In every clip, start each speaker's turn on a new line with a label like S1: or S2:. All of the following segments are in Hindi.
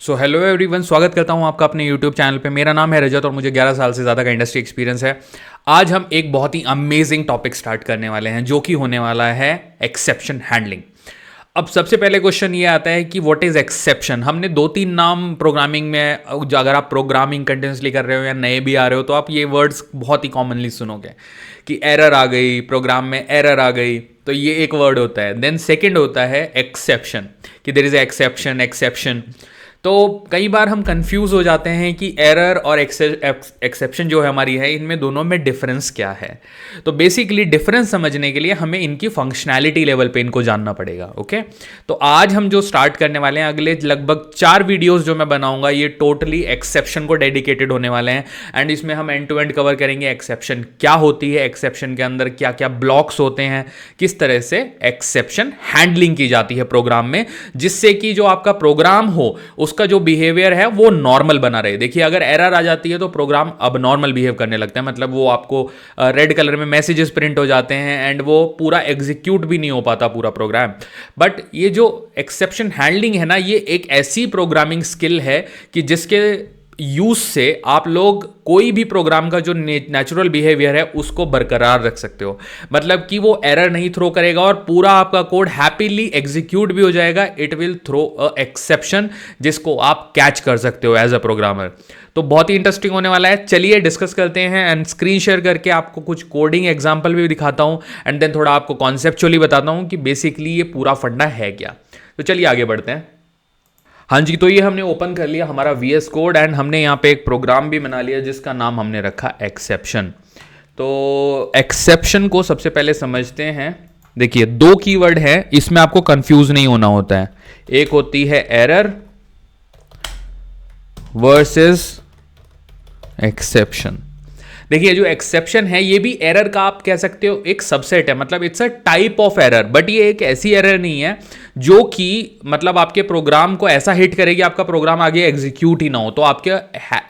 S1: सो हेलो एवरीवन, स्वागत करता हूं आपका अपने यूट्यूब चैनल पे। मेरा नाम है रजत और मुझे 11 साल से ज़्यादा का इंडस्ट्री एक्सपीरियंस है। आज हम एक बहुत ही अमेजिंग टॉपिक स्टार्ट करने वाले हैं जो कि होने वाला है एक्सेप्शन हैंडलिंग। अब सबसे पहले क्वेश्चन ये आता है कि व्हाट इज़ एक्सेप्शन। हमने 2-3 नाम प्रोग्रामिंग में, अगर आप प्रोग्रामिंग कंटिन्यूसली कर रहे हो या नए भी आ रहे हो तो आप ये वर्ड्स बहुत ही कॉमनली सुनोगे कि एरर आ गई, प्रोग्राम में एरर आ गई, तो ये एक वर्ड होता है। देन सेकेंड होता है एक्सेप्शन, कि देयर इज एक्सेप्शन। तो कई बार हम कंफ्यूज हो जाते हैं कि एरर और एक्सेप्शन जो है हमारी है, इनमें दोनों में डिफरेंस क्या है। तो बेसिकली डिफरेंस समझने के लिए हमें इनकी फंक्शनैलिटी लेवल पे इनको जानना पड़ेगा। ओके, तो आज हम जो स्टार्ट करने वाले हैं, अगले लगभग 4 वीडियोस जो मैं बनाऊंगा ये टोटली एक्सेप्शन को डेडिकेटेड होने वाले हैं। एंड इसमें हम एंड टू एंड कवर करेंगे एक्सेप्शन क्या होती है, एक्सेप्शन के अंदर क्या क्या ब्लॉक्स होते हैं, किस तरह से एक्सेप्शन हैंडलिंग की जाती है प्रोग्राम में, जिससे कि जो आपका प्रोग्राम हो उसका जो बिहेवियर है वो नॉर्मल बना रहे। देखिए, अगर एरर आ जाती है तो प्रोग्राम अब नॉर्मल बिहेव करने लगता है, मतलब वो आपको रेड कलर में मैसेजेस प्रिंट हो जाते हैं एंड वो पूरा एग्जीक्यूट भी नहीं हो पाता पूरा प्रोग्राम। बट ये जो एक्सेप्शन हैंडलिंग है ना, ये एक ऐसी प्रोग्रामिंग स्किल है कि जिसके यूज से आप लोग कोई भी प्रोग्राम का जो नेचुरल बिहेवियर है उसको बरकरार रख सकते हो। मतलब कि वो एरर नहीं थ्रो करेगा और पूरा आपका कोड हैप्पीली एग्जीक्यूट भी हो जाएगा। It will throw a exception जिसको आप कैच कर सकते हो एज अ प्रोग्रामर। तो बहुत ही इंटरेस्टिंग होने वाला है। चलिए डिस्कस करते हैं एंड स्क्रीन शेयर करके आपको कुछ कोडिंग एग्जाम्पल भी दिखाता हूं एंड देन थोड़ा आपको कॉन्सेप्चुअली बताता हूं कि बेसिकली ये पूरा फंडा है क्या। तो चलिए आगे बढ़ते हैं। हाँ जी, तो ये हमने ओपन कर लिया हमारा VS कोड एंड हमने यहाँ पे एक प्रोग्राम भी बना लिया जिसका नाम हमने रखा एक्सेप्शन। तो एक्सेप्शन को सबसे पहले समझते हैं। देखिए, 2 कीवर्ड है, इसमें आपको कंफ्यूज नहीं होना होता है। एक होती है एरर वर्सेस एक्सेप्शन। देखिए, जो एक्सेप्शन है ये भी एरर का आप कह सकते हो एक सबसेट है, मतलब it's a type of error. But ये एक ऐसी एरर नहीं है जो कि मतलब आपके प्रोग्राम को ऐसा हिट करेगी आपका प्रोग्राम आगे एग्जीक्यूट ही ना हो। तो आपके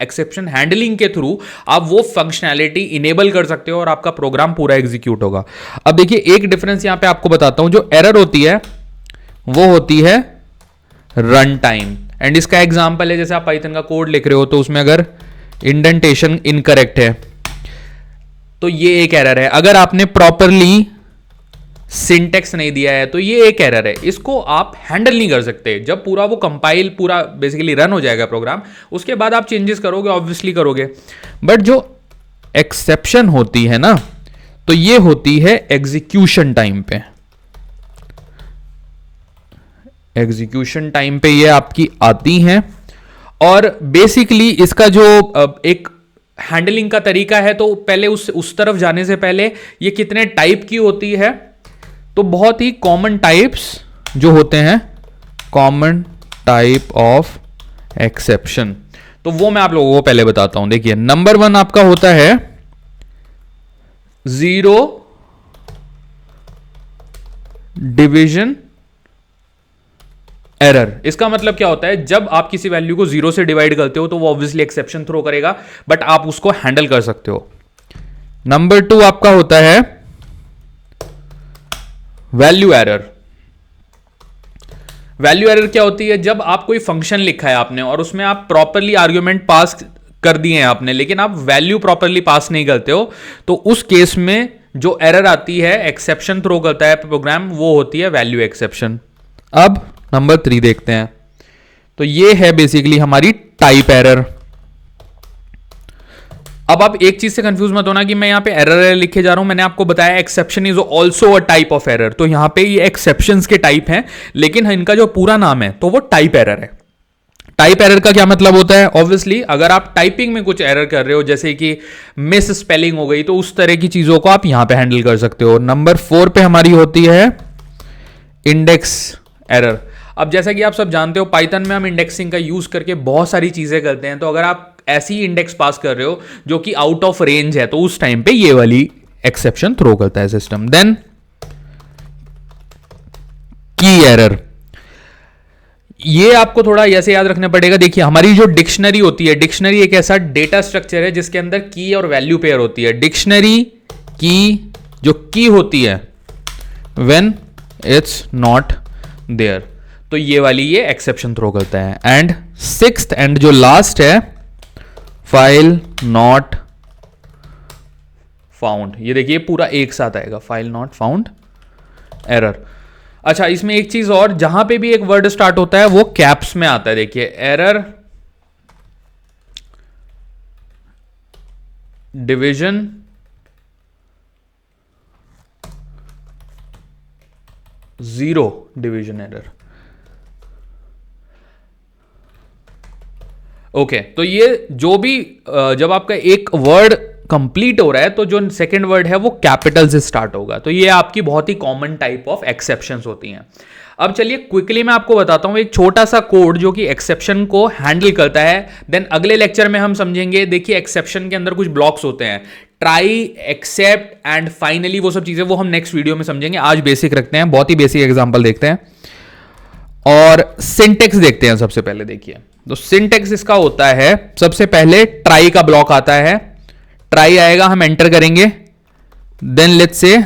S1: एक्सेप्शन हैंडलिंग के थ्रू आप वो फंक्शनैलिटी इनेबल कर सकते हो और आपका प्रोग्राम पूरा एग्जीक्यूट होगा। अब देखिए, एक डिफरेंस यहां पे आपको बताता हूं। जो एरर होती है वो होती है रन टाइम। एंड इसका एग्जाम्पल है, जैसे आप पाइथन का कोड लिख रहे हो तो उसमें अगर इंडेंटेशन इनकरेक्ट है तो ये एक एरर है। अगर आपने प्रॉपरली सिंटेक्स नहीं दिया है तो ये एक एरर है। इसको आप हैंडल नहीं कर सकते। जब पूरा वो कंपाइल पूरा बेसिकली रन हो जाएगा प्रोग्राम, उसके बाद आप चेंजेस करोगे, ऑब्वियसली करोगे। बट जो एक्सेप्शन होती है ना, तो ये होती है एग्जीक्यूशन टाइम पे। एग्जीक्यूशन टाइम पे ये आपकी आती हैं और बेसिकली इसका जो एक हैंडलिंग का तरीका है, तो पहले उस तरफ जाने से पहले ये कितने टाइप की होती है, तो बहुत ही कॉमन टाइप्स जो होते हैं, कॉमन टाइप ऑफ एक्सेप्शन, तो वो मैं आप लोगों को पहले बताता हूं। देखिए, नंबर 1 आपका होता है जीरो डिवीजन एरर। इसका मतलब क्या होता है, जब आप किसी वैल्यू को 0 से डिवाइड करते हो तो वो ऑब्वियसली एक्सेप्शन थ्रो करेगा, बट आप उसको हैंडल कर सकते हो। नंबर 2 आपका होता है वैल्यू एरर। वैल्यू एरर क्या होती है, जब आप कोई फंक्शन लिखा है आपने और उसमें आप प्रॉपरली आर्ग्यूमेंट पास कर दिए हैं आपने, लेकिन आप वैल्यू प्रॉपरली पास नहीं करते हो, तो उस केस में जो एरर आती है, एक्सेप्शन थ्रो करता है प्रोग्राम, वो होती है वैल्यू एक्सेप्शन। अब नंबर 3 देखते हैं। तो ये है बेसिकली हमारी टाइप एरर। अब आप एक चीज से कंफ्यूज मत होना कि मैं यहां पे एरर लिखे जा रहा हूं। मैंने आपको बताया exception is also a type of error. तो यहां पे ये एक्सेप्शंस के टाइप हैं, लेकिन इनका जो पूरा नाम है तो वो टाइप एरर है। टाइप एरर का क्या मतलब होता है, ऑब्वियसली अगर आप टाइपिंग में कुछ एरर कर रहे हो, जैसे कि मिस स्पेलिंग हो गई, तो उस तरह की चीजों को आप यहां पे हैंडल कर सकते हो। नंबर 4 पे हमारी होती है इंडेक्स एरर। अब जैसा कि आप सब जानते हो, पाइथन में हम इंडेक्सिंग का यूज करके बहुत सारी चीजें करते हैं। तो अगर आप ऐसी इंडेक्स पास कर रहे हो जो कि आउट ऑफ रेंज है, तो उस टाइम पे ये वाली एक्सेप्शन थ्रो करता है सिस्टम। देन की एरर, ये आपको थोड़ा ऐसे याद रखना पड़ेगा। देखिए, हमारी जो डिक्शनरी होती है, डिक्शनरी एक ऐसा डेटा स्ट्रक्चर है जिसके अंदर की और वैल्यू पेयर होती है। डिक्शनरी की जो की होती है, व्हेन इट्स नॉट देयर, तो ये वाली ये एक्सेप्शन थ्रो करता है। एंड सिक्स्थ एंड जो लास्ट है फाइल नॉट फाउंड, ये देखिए पूरा एक साथ आएगा, फाइल नॉट फाउंड एरर। अच्छा, इसमें एक चीज और, जहां पे भी एक वर्ड स्टार्ट होता है वो कैप्स में आता है, देखिए error division zero division error. Okay, तो ये जो भी जब आपका एक वर्ड कंप्लीट हो रहा है तो जो सेकंड वर्ड है वो कैपिटल से स्टार्ट होगा। तो ये आपकी बहुत ही कॉमन टाइप ऑफ एक्सेप्शंस होती हैं। अब चलिए क्विकली मैं आपको बताता हूं एक छोटा सा कोड जो कि एक्सेप्शन को हैंडल करता है, देन अगले लेक्चर में हम समझेंगे। देखिए एक्सेप्शन के अंदर कुछ ब्लॉक्स होते हैं, ट्राई, एक्सेप्ट एंड फाइनली, वो सब चीजें वो हम नेक्स्ट वीडियो में समझेंगे। आज बेसिक रखते हैं, बहुत ही बेसिक एग्जांपल देखते हैं और सिंटेक्स देखते हैं। सबसे पहले देखिए, तो सिंटेक्स इसका होता है, सबसे पहले ट्राई का ब्लॉक आता है, ट्राई आएगा, हम एंटर करेंगे, देन लेट्स से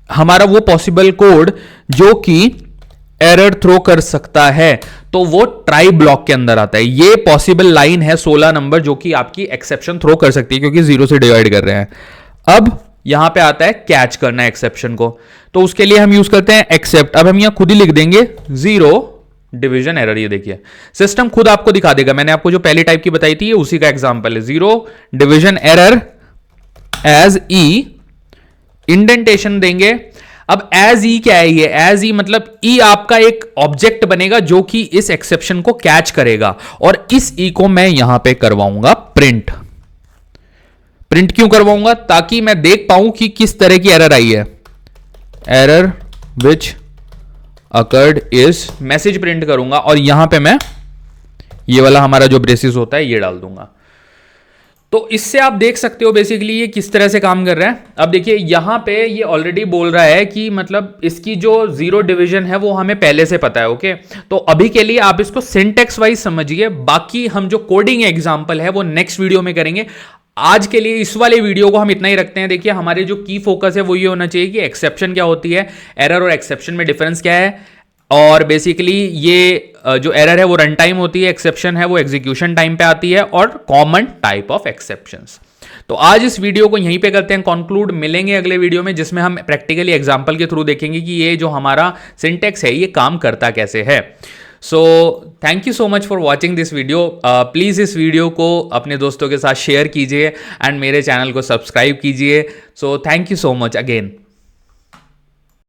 S1: हमारा वो पॉसिबल कोड जो कि एरर थ्रो कर सकता है, तो वो ट्राई ब्लॉक के अंदर आता है। ये पॉसिबल लाइन है 16 नंबर जो कि आपकी एक्सेप्शन थ्रो कर सकती है क्योंकि 0 से डिवाइड कर रहे हैं। अब यहां पे आता है कैच करना एक्सेप्शन को, तो उसके लिए हम यूज करते हैं एक्सेप्ट। अब हम यहां खुद ही लिख देंगे 0 डिवीजन एरर। ये देखिए सिस्टम खुद आपको दिखा देगा, मैंने आपको जो पहली टाइप की बताई थी उसी का एग्जांपल है, 0 डिवीजन एरर एज ई, इंडेंटेशन देंगे। अब एज ई क्या है, ये एज ई मतलब ई आपका एक ऑब्जेक्ट बनेगा जो कि इस एक्सेप्शन को कैच करेगा, और इस ई को मैं यहां पे करवाऊंगा प्रिंट। प्रिंट क्यों करवाऊंगा, ताकि मैं देख पाऊं कि किस तरह की एरर आई है। Error which occurred is, message print करूंगा और यहां पे मैं ये वाला हमारा जो ब्रेसिस होता है ये डाल दूंगा। तो इससे आप देख सकते हो बेसिकली ये किस तरह से काम कर रहा है। अब देखिए यहां पे ये ऑलरेडी बोल रहा है कि मतलब इसकी जो 0 डिवीजन है वो हमें पहले से पता है। ओके, तो अभी के लिए आप इसको सिंटेक्स वाइज समझिए, बाकी हम जो कोडिंग एग्जांपल है वो नेक्स्ट वीडियो में करेंगे। आज के लिए इस वाले वीडियो को हम इतना ही रखते हैं। देखिए हमारे जो की फोकस है वो ये होना चाहिए कि एक्सेप्शन क्या होती है, एरर और एक्सेप्शन में डिफरेंस क्या है, और बेसिकली ये जो एरर है वो रन टाइम होती है, एक्सेप्शन है वो एग्जीक्यूशन टाइम पे आती है, और कॉमन टाइप ऑफ एक्सेप्शंस। तो आज इस वीडियो को यहीं पे करते हैं कंक्लूड। मिलेंगे अगले वीडियो में जिसमें हम प्रैक्टिकली एग्जांपल के थ्रू देखेंगे कि ये जो हमारा सिंटेक्स है ये काम करता कैसे है। So thank you so much for watching this video. Please इस वीडियो को अपने दोस्तों के साथ शेयर कीजिए एंड मेरे चैनल को सब्सक्राइब कीजिए। So thank you so much again.